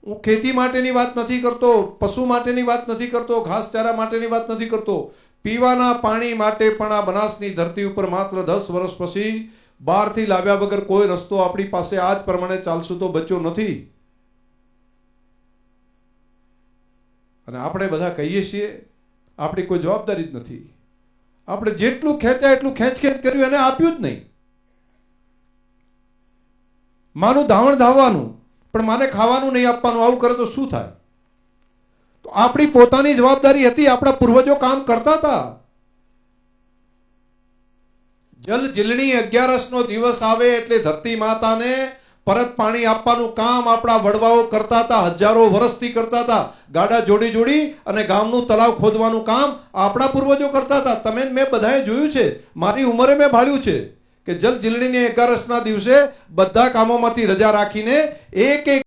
હું ખેતી માટેની વાત નથી કરતો, પશુ માટેની વાત નથી કરતો, ઘાસચારા માટેની વાત નથી કરતો, પીવાના પાણી માટે પણ આ બનાસની ધરતી ઉપર માત્ર 10 વર્ષ પછી બહારથી લાવ્યા વગર કોઈ રસ્તો આપણી પાસે આ જ પ્રમાણે ચાલશું તો બચ્યો નથી. અને આપણે બધા કહીએ છીએ, આપણી કોઈ જવાબદારી જ નથી. આપણે જેટલું ખેંચ્યા એટલું ખેંચ કર્યું અને આપ્યું જ નહીં. માનું ધાવણ ધાવવાનું પણ માને ખાવાનું નહીં આપવાનું, આવું કરે તો શું થાય? તો આપણી પોતાની જવાબદારી હતી. આપણા પૂર્વજો કામ કરતા હતા. જલ જીલણી 11નો દિવસ આવે એટલે ધરતી માતાને પરત પાણી આપવાનું કામ આપણા વડવાઓ કરતા હતા. હજારો વર્ષથી કરતા હતા. ગાડા જોડી જોડી અને ગામનું તળાવ ખોદવાનું કામ આપણા પૂર્વજો કરતા હતા. તમે મેં બધાએ જોયું છે, મારી ઉંમરે મેં ભાળ્યું છે કે જલ જીલણીની 11ના દિવસે બધા કામોમાંથી રજા રાખીને એક